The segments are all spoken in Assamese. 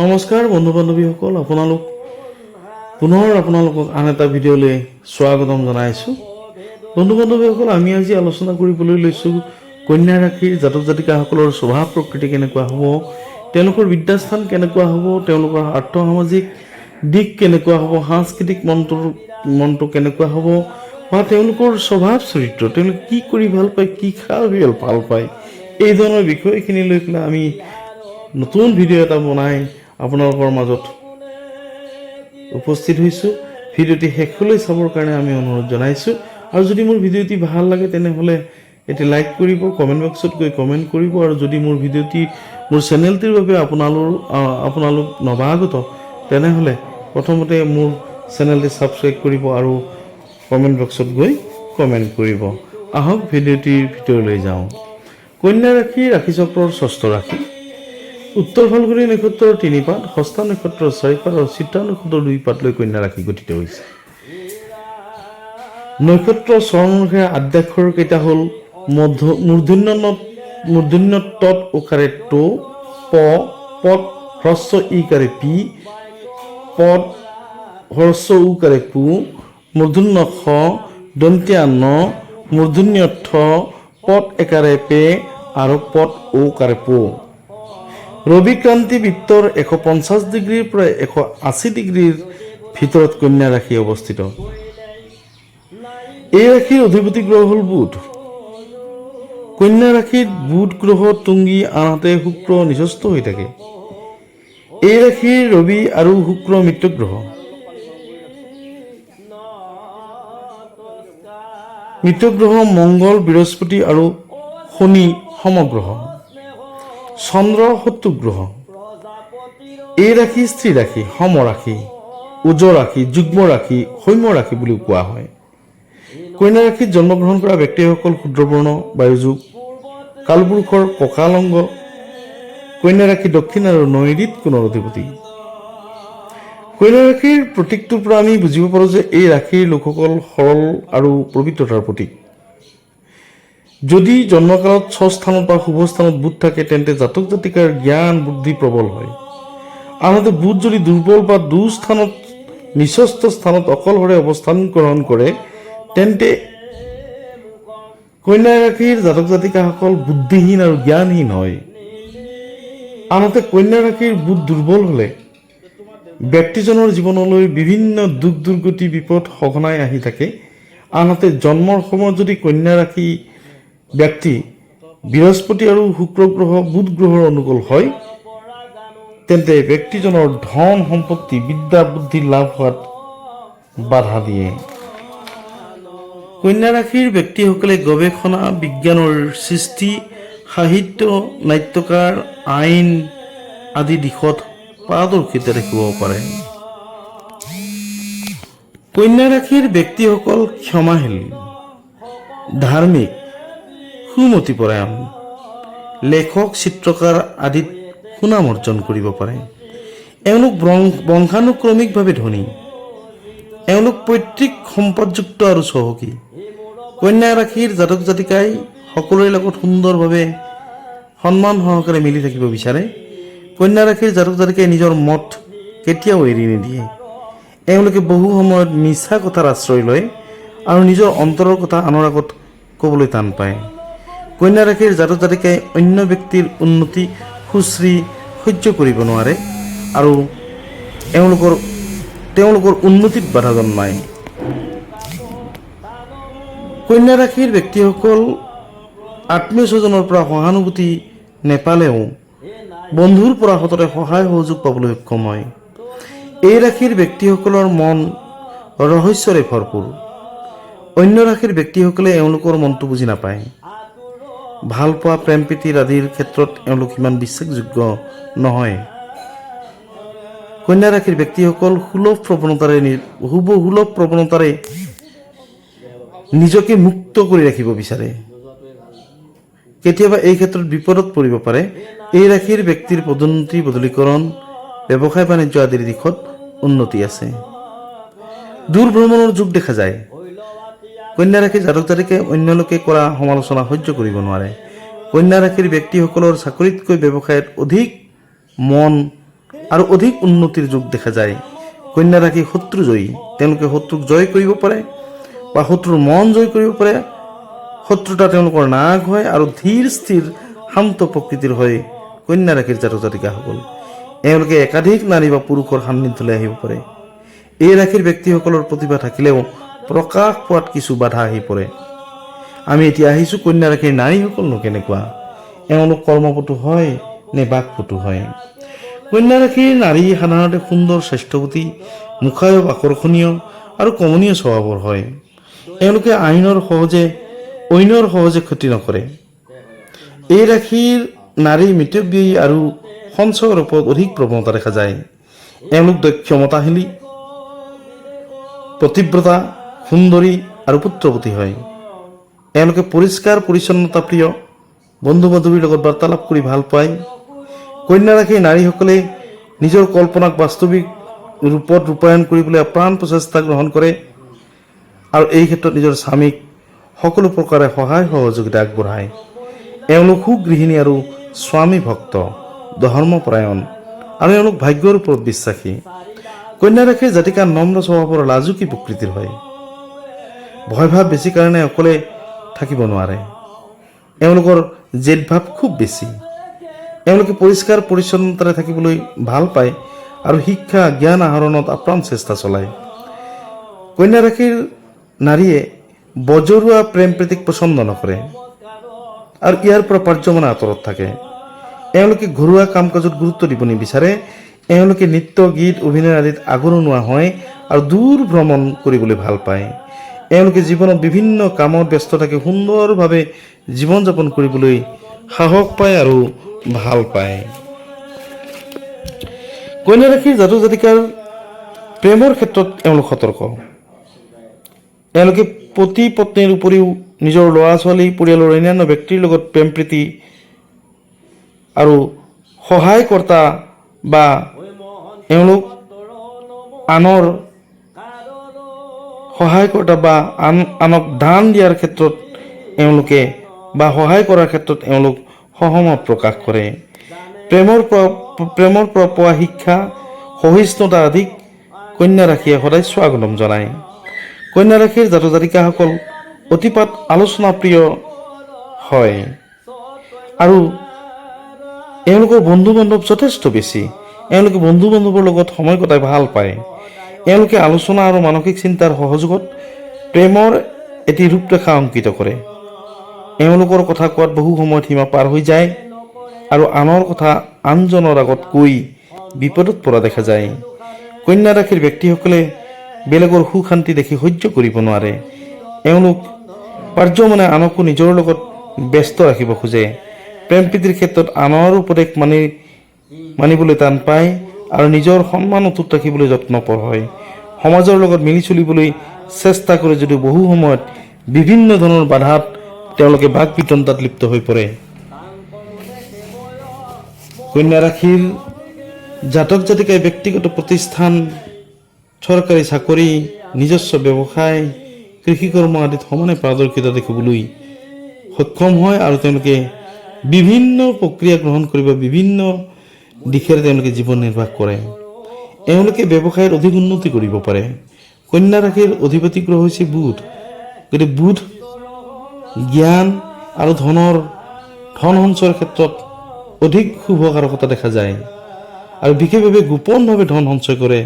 নমস্কাৰ বন্ধু বান্ধৱীসকল, আপোনালোকক আন এটা ভিডিঅ'লৈ স্বাগতম জনাইছোঁ। বন্ধু বান্ধৱীসকল, আমি আজি আলোচনা কৰিবলৈ লৈছোঁ কন্যা ৰাশিৰ জাতক জাতিকাসকলৰ স্বভাৱ প্ৰকৃতি কেনেকুৱা হ'ব, তেওঁলোকৰ বিদ্যাস্থান কেনেকুৱা হ'ব, তেওঁলোকৰ আৰ্থসামাজিক দিশ কেনেকুৱা হ'ব, সাংস্কৃতিক মনটো কেনেকুৱা হ'ব, বা তেওঁলোকৰ স্বভাৱ চৰিত্ৰ, তেওঁলোকে কি কৰি ভাল পায়, কি খাই ভাল পায়, এই ধৰণৰ বিষয়খিনি লৈ পেলাই আমি নতুন ভিডিঅ' এটা বনাই আপোনালোকৰ মাজত উপস্থিত হৈছোঁ। ভিডিঅ'টি শেষলৈ চাবৰ কাৰণে আমি অনুৰোধ জনাইছোঁ। আৰু যদি মোৰ ভিডিঅ'টি ভাল লাগে তেনেহ'লে এটি লাইক কৰিব, কমেণ্ট বক্সত গৈ কমেণ্ট কৰিব। আৰু যদি মোৰ চেনেলটিৰ বাবে আপোনালোক নৱাগত তেনেহ'লে প্ৰথমতে মোৰ চেনেলটি ছাবস্ক্ৰাইব কৰিব আৰু কমেণ্ট বক্সত গৈ কমেণ্ট কৰিব। আহক ভিডিঅ'টিৰ ভিতৰলৈ যাওঁ। কন্যা ৰাশি ৰাশিচক্ৰৰ ষষ্ঠ ৰাশি। উত্তৰ ফাল্গুনী নক্ষত্ৰৰ 3 পাত, হস্তা নক্ষত্ৰৰ 4 পাত আৰু চিত্ৰা নক্ষত্ৰৰ 2 পাত লৈ কন্যা ৰাশি গঠিত হৈছে। নক্ষত্ৰৰ চৰণ অনুসাৰে আদ্যাক্ষৰ কেইটা হ'ল মূৰ্ধন্য তৎ উকাৰে টো, প, পদ হ্ৰস্ব ইকাৰে পি, পদ হ্ৰস্ব উকাৰে পু, মূৰ্ধন্য খ, দন্ত্য ন, মূৰ্ধন্য ঠ, পদ একাৰে পে আৰু পদ ঔকাৰে পো। ৰবি ক্ৰান্তি বৃত্তৰ 150 ডিগ্ৰীৰ পৰা 180 ডিগ্ৰীৰ ভিতৰত কন্যা ৰাশি অৱস্থিত। এই ৰাশিৰ অধিপতি গ্ৰহ হ'ল বুধ। কন্যা ৰাশিত বুধ গ্ৰহ তুংগী, আনহাতে শুক্ৰ নিচস্থ হৈ থাকে। এই ৰাশিৰ ৰবি আৰু শুক্ৰ মিত্ৰ গ্ৰহ। মংগল, বৃহস্পতি আৰু শনি সমগ্ৰহ। চন্দ্ৰ শত্ৰু গ্ৰহ। এই ৰাশি স্ত্ৰী ৰাশি, সমৰাশি, উজ ৰাশি, যুগ্ম ৰাশি, সৌম্য ৰাশি বুলিও কোৱা হয়। কন্যা ৰাশিত জন্মগ্ৰহণ কৰা ব্যক্তিসকল শূদ্ৰবৰ্ণ, বায়ুযোগ, কালপুৰুষৰ ককাল অংগ। কন্যা ৰাশি দক্ষিণ আৰু নৈৰিত কোণৰ অধিপতি। কন্যা ৰাশিৰ প্ৰতীকটোৰ পৰা আমি বুজিব পাৰোঁ যে এই ৰাশিৰ লোকসকল সৰল আৰু পবিত্ৰতাৰ প্ৰতীক। যদি জন্মকালত স্বস্থানত বা শুভ স্থানত বুধ থাকে তেন্তে জাতক জাতিকাৰ জ্ঞান বুদ্ধি প্ৰবল হয়। আনহাতে বুধ যদি দুৰ্বল বা দুস্থানত নিচস্থ স্থানত অকলশৰে অৱস্থান গ্ৰহণ কৰে তেন্তে কন্যা ৰাশিৰ জাতক জাতিকাসকল বুদ্ধিহীন আৰু জ্ঞানহীন হয়। আনহাতে কন্যা ৰাশিৰ বুধ দুৰ্বল হ'লে ব্যক্তিজনৰ জীৱনলৈ বিভিন্ন দুখ দুৰ্গতি বিপদ সঘনাই আহি থাকে। আনহাতে জন্মৰ সময়ত যদি কন্যা ৰাশি ব্যক্তি বৃহস্পতি আৰু শুক্ৰ গ্ৰহ, বুধ গ্ৰহৰ অনুকূল হয় তেন্তে ব্যক্তিজনৰ ধন সম্পত্তি, বিদ্যা বুদ্ধি লাভ হোৱাত বাধা দিয়ে। কন্যা ৰাশিৰ ব্যক্তিসকলে গৱেষণা, বিজ্ঞানৰ সৃষ্টি, সাহিত্য, নাট্যকাৰ, আইন আদি দিশত পাৰদৰ্শিতা দেখিব পাৰে। কন্যা ৰাশিৰ ব্যক্তিসকল ক্ষমাশীল, ধাৰ্মিক, সুমতিপৰায়ণ, লেখক, চিত্ৰকাৰ আদিত সুনাম অৰ্জন কৰিব পাৰে। এওঁলোক বংশানুক্ৰমিকভাৱে ধনী। এওঁলোক পৈতৃক সম্পদযুক্ত আৰু চহকী। কন্যা ৰাশিৰ জাতক জাতিকাই সকলোৰে লগত সুন্দৰভাৱে সন্মান সহকাৰে মিলি থাকিব বিচাৰে। কন্যা ৰাশিৰ জাতক জাতিকাই নিজৰ মত কেতিয়াও এৰি নিদিয়ে। এওঁলোকে বহু সময়ত মিছা কথাৰ আশ্ৰয় লয় আৰু নিজৰ অন্তৰৰ কথা আনৰ আগত ক'বলৈ টান পায়। কন্যা ৰাশিৰ জাতক জাতিকাই অন্য ব্যক্তিৰ উন্নতি, সুশ্ৰী সহ্য কৰিব নোৱাৰে আৰু তেওঁলোকৰ উন্নতিত বাধা জন্মায়। কন্যা ৰাশিৰ ব্যক্তিসকল আত্মীয় স্বজনৰ পৰা সহানুভূতি নেপালেও বন্ধুৰ পৰা সততে সহায় সহযোগ পাবলৈ সক্ষম হয়। এই ৰাশিৰ ব্যক্তিসকলৰ মন ৰহস্যৰে ভৰপূৰ। অন্য ৰাশিৰ ব্যক্তিসকলে এওঁলোকৰ মনটো বুজি নাপায়। ভালপোৱা, প্ৰেম প্ৰীতিৰ আদিৰ ক্ষেত্ৰত এওঁলোক ইমান বিশ্বাসযোগ্য নহয়। কন্যা ৰাশিৰ ব্যক্তিসকল সুলভ প্ৰৱণতাৰে নিজকে মুক্ত কৰি ৰাখিব বিচাৰে। কেতিয়াবা এই ক্ষেত্ৰত বিপদত পৰিব পাৰে। এই ৰাশিৰ ব্যক্তিৰ পদোন্নতি, বদলীকৰণ, ব্যৱসায় বাণিজ্য আদিৰ দিশত উন্নতি আছে। দূৰ ভ্ৰমণৰ যোগ দেখা যায়। কন্যা ৰাশিৰ জাতক জাতিকাই অন্য লোকে কৰা সমালোচনা সহ্য কৰিব নোৱাৰে। কন্যা ৰাশিৰ ব্যক্তিসকলৰ চাকৰিতকৈ ব্যৱসায়ত অধিক মন আৰু অধিক উন্নতিৰ যোগ দেখা যায়। কন্যা ৰাশি শত্ৰুজয়ী, তেওঁলোকে শত্ৰুক জয় কৰিব পাৰে বা শত্ৰুৰ মন জয় কৰিব পাৰে। শত্ৰুতা তেওঁলোকৰ নাশ হয় আৰু ধীৰ স্থিৰ শান্ত প্ৰকৃতিৰ হয় কন্যা ৰাশিৰ জাতক জাতিকাসকল। এওঁলোকে একাধিক নাৰী বা পুৰুষৰ সান্নিধ্যলৈ আহিব পাৰে। এই ৰাশিৰ ব্যক্তিসকলৰ প্ৰতিভা থাকিলেও প্ৰকাশ পোৱাত কিছু বাধা আহি পৰে। আমি এতিয়া আহিছোঁ কন্যা ৰাশিৰ নাৰীসকলনো কেনেকুৱা, এওঁলোক কৰ্মপটু হয় নে বাকপটু হয়। কন্যা ৰাশিৰ নাৰী সাধাৰণতে সুন্দৰ, স্বাস্থ্যৱতী, মুখায়ব, আকৰ্ষণীয় আৰু কমনীয় স্বভাৱৰ হয়। এওঁলোকে অন্যৰ সহজে ক্ষতি নকৰে। এই ৰাশিৰ নাৰী মিতব্যয়ী আৰু সঞ্চয়ৰ ওপৰত অধিক প্ৰৱণতা দেখা যায়। এওঁলোক ক্ষমতাশালী, প্ৰতিব্ৰতা, সুন্দৰী আৰু পুত্ৰৱতী হয়। এওঁলোকে পৰিষ্কাৰ পৰিচ্ছন্নতা প্ৰিয়, বন্ধু বান্ধৱীৰ লগত বাৰ্তালাপ কৰি ভাল পায়। কন্যা ৰাশিৰ নাৰীসকলে নিজৰ কল্পনাক বাস্তৱিক ৰূপত ৰূপায়ণ কৰিবলৈ আপ্ৰাণ প্ৰচেষ্টা গ্ৰহণ কৰে আৰু এই ক্ষেত্ৰত নিজৰ স্বামীক সকলো প্ৰকাৰে সহায় সহযোগিতা আগবঢ়ায়। এওঁলোক সুগৃহিণী আৰু স্বামী ভক্ত, ধৰ্মপৰায়ণ আৰু এওঁলোক ভাগ্যৰ ওপৰত বিশ্বাসী। কন্যা ৰাশিৰ জাতিকা নম্ৰ স্বভাৱৰ, লাজুকী প্ৰকৃতিৰ হয়। ভয়ভাৱ বেছি কাৰণে অকলে থাকিব নোৱাৰে। এওঁলোকৰ জেদভাৱ খুব বেছি। এওঁলোকে পৰিষ্কাৰ পৰিচ্ছন্নতাৰে থাকিবলৈ ভাল পায় আৰু শিক্ষা জ্ঞান আহৰণত আপ্ৰাণ চেষ্টা চলায়। কন্যা ৰাশিৰ নাৰীয়ে বজৰুৱা প্ৰেম প্ৰীতিক পচন্দ নকৰে আৰু ইয়াৰ পৰা পাৰ্যমানে আঁতৰত থাকে। এওঁলোকে ঘৰুৱা কাম কাজত গুৰুত্ব দিব নিবিচাৰে। এওঁলোকে নৃত্য, গীত, অভিনয় আদিত আগৰণুৱা হয় আৰু দূৰ ভ্ৰমণ কৰিবলৈ ভাল পায়। এওঁলোকে জীৱনত বিভিন্ন কামত ব্যস্ত থাকে, সুন্দৰভাৱে জীৱন যাপন কৰিবলৈ সাহস পায় আৰু ভাল পায়। কন্যা ৰাশিৰ জাতক জাতিকাৰ প্ৰেমৰ ক্ষেত্ৰত এওঁলোক সতৰ্ক। এওঁলোকে পতি পত্নীৰ উপৰিও নিজৰ ল'ৰা ছোৱালী, পৰিয়ালৰ অন্যান্য ব্যক্তিৰ লগত প্ৰেম প্ৰীতি আৰু সহায়কৰ্তা বা এওঁলোক আনক দান দিয়াৰ ক্ষেত্ৰত এওঁলোকে বা সহায় কৰাৰ ক্ষেত্ৰত এওঁলোক সহমত প্ৰকাশ কৰে। প্ৰেমৰ পৰা পোৱা শিক্ষা, সহিষ্ণুতা আদিক কন্যা ৰাশিয়ে সদায় স্বাগতম জনায়। কন্যা ৰাশিৰ জাতক জাতিকাসকল অতিপাত আলোচনা প্ৰিয় হয় আৰু এওঁলোকৰ বন্ধু বান্ধৱ যথেষ্ট বেছি। এওঁলোকে বন্ধু বান্ধৱৰ লগত সময় কটাই ভাল পায়। এওঁলোকে আলোচনা আৰু মানসিক চিন্তাৰ সহযোগত প্ৰেমৰ এটি ৰূপৰেখা অংকিত কৰে। এওঁলোকৰ কথা কোৱাত বহু সময়ত সীমা পাৰ হৈ যায় আৰু আনৰ কথা আনজনৰ আগত কৈ বিপদত পৰা দেখা যায়। কন্যা ৰাশিৰ ব্যক্তিসকলে বেলেগৰ সুখ শান্তি দেখি সহ্য কৰিব নোৱাৰে। এওঁলোক পাৰ্যমানে আনকো নিজৰ লগত ব্যস্ত ৰাখিব খোজে। প্ৰেম প্ৰীতিৰ ক্ষেত্ৰত আনৰ উপদেশ মানিবলৈ টান পায় আৰু নিজৰ সন্মান অটুট ৰাখিবলৈ যত্নপৰ হয়। সমাজৰ লগত মিলি চলিবলৈ চেষ্টা কৰে যদিও বহু সময়ত বিভিন্ন ধৰণৰ বাধাত তেওঁলোকে বাক বিতণ্ডাত লিপ্ত হৈ পৰে। কন্যা ৰাশিৰ জাতক জাতিকাই ব্যক্তিগত প্ৰতিষ্ঠান, চৰকাৰী চাকৰি, নিজস্ব ব্যৱসায়, কৃষিকৰ্ম আদিত সমানে পাৰদৰ্শিতা দেখিবলৈ সক্ষম হয় আৰু তেওঁলোকে বিভিন্ন প্ৰক্ৰিয়া গ্ৰহণ কৰিব, বিভিন্ন দিশেৰে তেওঁলোকে জীৱন নিৰ্বাহ কৰে। এওঁলোকে ব্যৱসায়ত অধিক উন্নতি কৰিব পাৰে। কন্যা ৰাশিৰ অধিপতি গ্ৰহ হৈছে বুধ। গতিকে বুধ জ্ঞান আৰু ধন সঞ্চয়ৰ ক্ষেত্ৰত অধিক শুভকাৰকতা দেখা যায় আৰু বিশেষভাৱে গোপনভাৱে ধন সঞ্চয় কৰে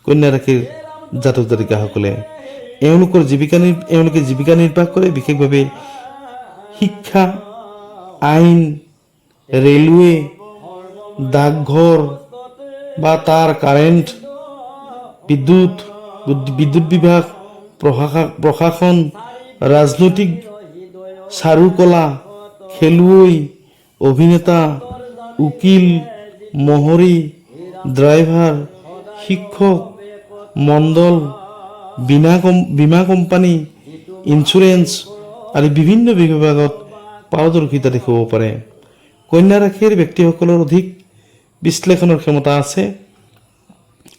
কন্যা ৰাশিৰ জাতক জাতিকাসকলে। এওঁলোকে জীৱিকা নিৰ্বাহ কৰে বিশেষভাৱে শিক্ষা, আইন, ৰেলৱে, ডাকঘৰ বা তাৰ কাৰেণ্ট, বিদ্যুৎ বিভাগ, প্ৰশাসন, ৰাজনৈতিক, চাৰুকলা, খেলুৱৈ, অভিনেতা, উকিল, মহৰী, ড্ৰাইভাৰ, শিক্ষক, মণ্ডল, বীমা কোম্পানী, ইঞ্চুৰেঞ্চ আদি বিভিন্ন বিভাগত পাৰদৰ্শিতা দেখুৱাব পাৰে। কন্যা ৰাশিৰ ব্যক্তিসকলৰ অধিক বিশ্লেষণৰ ক্ষমতা আছে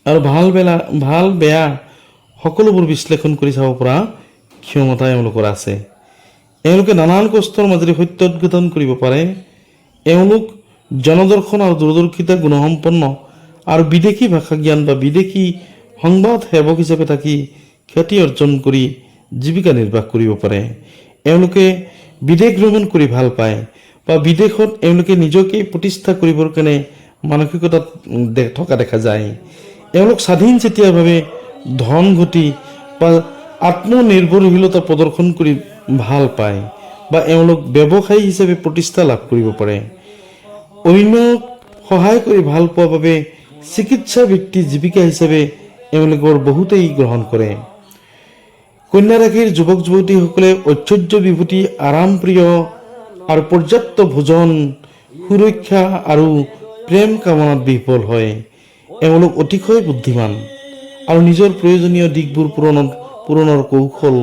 আৰু ভাল বেয়া সকলোবোৰ বিশ্লেষণ কৰি চাব পৰা ক্ষমতা এওঁলোকৰ আছে। এওঁলোকে নানান কষ্টৰ মাজেৰে সত্য উদ্ঘাটন কৰিব পাৰে। এওঁলোক জনদৰ্শন আৰু দূৰদৰ্শিতা গুণসম্পন্ন আৰু বিদেশী ভাষা জ্ঞান বা বিদেশী সংবাদ সেৱক হিচাপে থাকি খ্যাতি অৰ্জন কৰি জীৱিকা নিৰ্বাহ কৰিব পাৰে। এওঁলোকে বিদেশ ভ্ৰমণ কৰি ভাল পায় বা বিদেশত এওঁলোকে নিজকে প্ৰতিষ্ঠা কৰিবৰ কাৰণে মানসিকতাত থকা দেখা যায়। এওঁলোক স্বাধীন চেতিয়াভাৱে ধন ঘটি বা আত্মনিৰ্ভৰশীলতা প্ৰদৰ্শন কৰি ভাল পায় বা এওঁলোক ব্যৱসায়ী হিচাপে প্ৰতিষ্ঠা লাভ কৰিব পাৰে। অন্যক সহায় কৰি ভাল পোৱাৰ বাবে চিকিৎসা বৃত্তি জীৱিকা হিচাপে এওঁলোকৰ বহুতেই গ্ৰহণ কৰে। কন্যা ৰাশিৰ যুৱক যুৱতীসকলে ঐশ্বৰ্য বিভূতি, আৰামপ্ৰিয় আৰু পৰ্যাপ্ত ভোজন, সুৰক্ষা আৰু প্ৰেম কামনাত বিফল হয়। এওঁলোক অতিশয় বুদ্ধিমান আৰু নিজৰ প্ৰয়োজনীয় দিশবোৰ পূৰণৰ কৌশল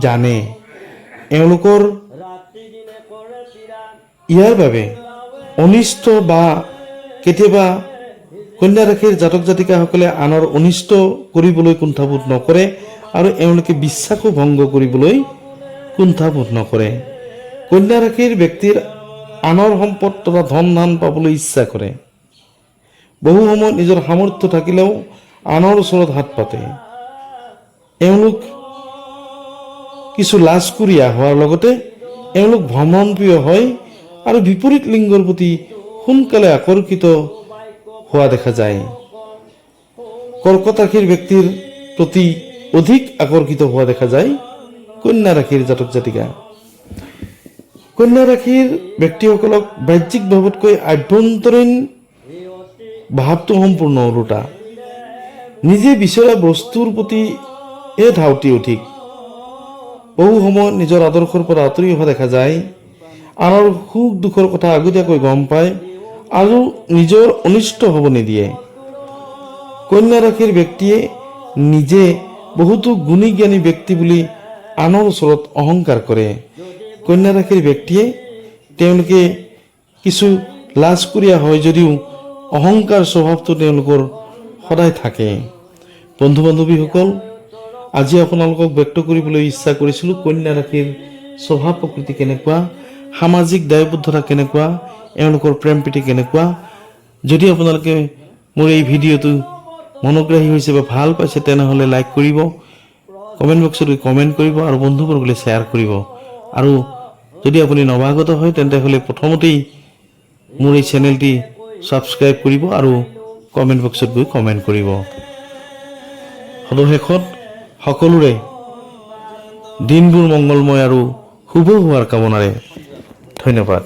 জানে। এওঁলোকৰ ইয়াৰ বাবে অনিষ্ট বা কেতিয়াবা কন্যা ৰাশিৰ জাতক জাতিকাসকলে আনৰ অনিষ্ট কৰিবলৈ কুণ্ঠাবোধ নকৰে আৰু এওঁলোকে বিশ্বাসো ভংগ কৰিবলৈ কুণ্ঠাবোধ নকৰে। কন্যা ৰাশিৰ ব্যক্তিৰ আনৰ সম্পদ তথা ধন ধান পাবলৈ ইচ্ছা কৰে। বহু সময়ত নিজৰ সামৰ্থ্য থাকিলেও আনৰ ওচৰত হাত পাতে। এওঁলোক কিছু লাজকুৰীয়া হোৱাৰ লগতে এওঁলোক ভ্ৰমণপ্ৰিয় হয় আৰু বিপৰীত লিংগৰ প্ৰতি সোনকালে আকৰ্ষিত হোৱা দেখা যায়। কৰ্কট ৰাশিৰ ব্যক্তিৰ প্ৰতি অধিক আকৰ্ষিত হোৱা দেখা যায় কন্যা ৰাশিৰ জাতক জাতিকা। কন্যা ৰাশিৰ ব্যক্তিসকলক বাহ্যিক ভাৱতকৈ আভ্যন্তৰীণ ভাৱটো সম্পূৰ্ণ ওলোটা। নিজে বিচৰা বস্তুৰ প্ৰতি ধাউতি অধিক। বহু সময়ত নিজৰ আদৰ্শৰ পৰা আঁতৰি অহা দেখা যায়। আনৰ সুখ দুখৰ কথা আগতীয়াকৈ গম পায় আৰু নিজৰ অনিষ্ট হ'ব নিদিয়ে। কন্যা ৰাশিৰ ব্যক্তিয়ে নিজে বহুতো গুণী জ্ঞানী ব্যক্তি বুলি আনৰ ওচৰত অহংকাৰ কৰে। কন্যা ৰাশিৰ ব্যক্তিয়ে তেওঁলোকে কিছু লাজকুৰীয়া হয় যদিও অহংকাৰ স্বভাৱটো তেওঁলোকৰ সদায় থাকে। বন্ধু বান্ধৱীসকল, আজি আপোনালোকক ব্যক্ত কৰিবলৈ ইচ্ছা কৰিছিলোঁ কন্যা ৰাশিৰ স্বভাৱ প্ৰকৃতি কেনেকুৱা, সামাজিক দায়বদ্ধতা কেনেকুৱা, এওঁলোকৰ প্ৰেম প্ৰীতি কেনেকুৱা। যদি আপোনালোকে মোৰ এই ভিডিঅ'টো মনোগ্ৰাহী হৈছে বা ভাল পাইছে তেনেহ'লে লাইক কৰিব, কমেণ্ট বক্সত কমেণ্ট কৰিব আৰু বন্ধুবৰ্গলৈ শ্বেয়াৰ কৰিব। আৰু যদি আপুনি নৱাগত হয় তেন্তে হ'লে প্ৰথমতেই মোৰ এই চেনেলটি ছাবস্ক্ৰাইব কৰিব আৰু কমেণ্ট বক্সত গৈ কমেণ্ট কৰিব। সদশেষত সকলোৰে দিনবোৰ মংগলময় আৰু শুভ হোৱাৰ কামনাৰে ধন্যবাদ।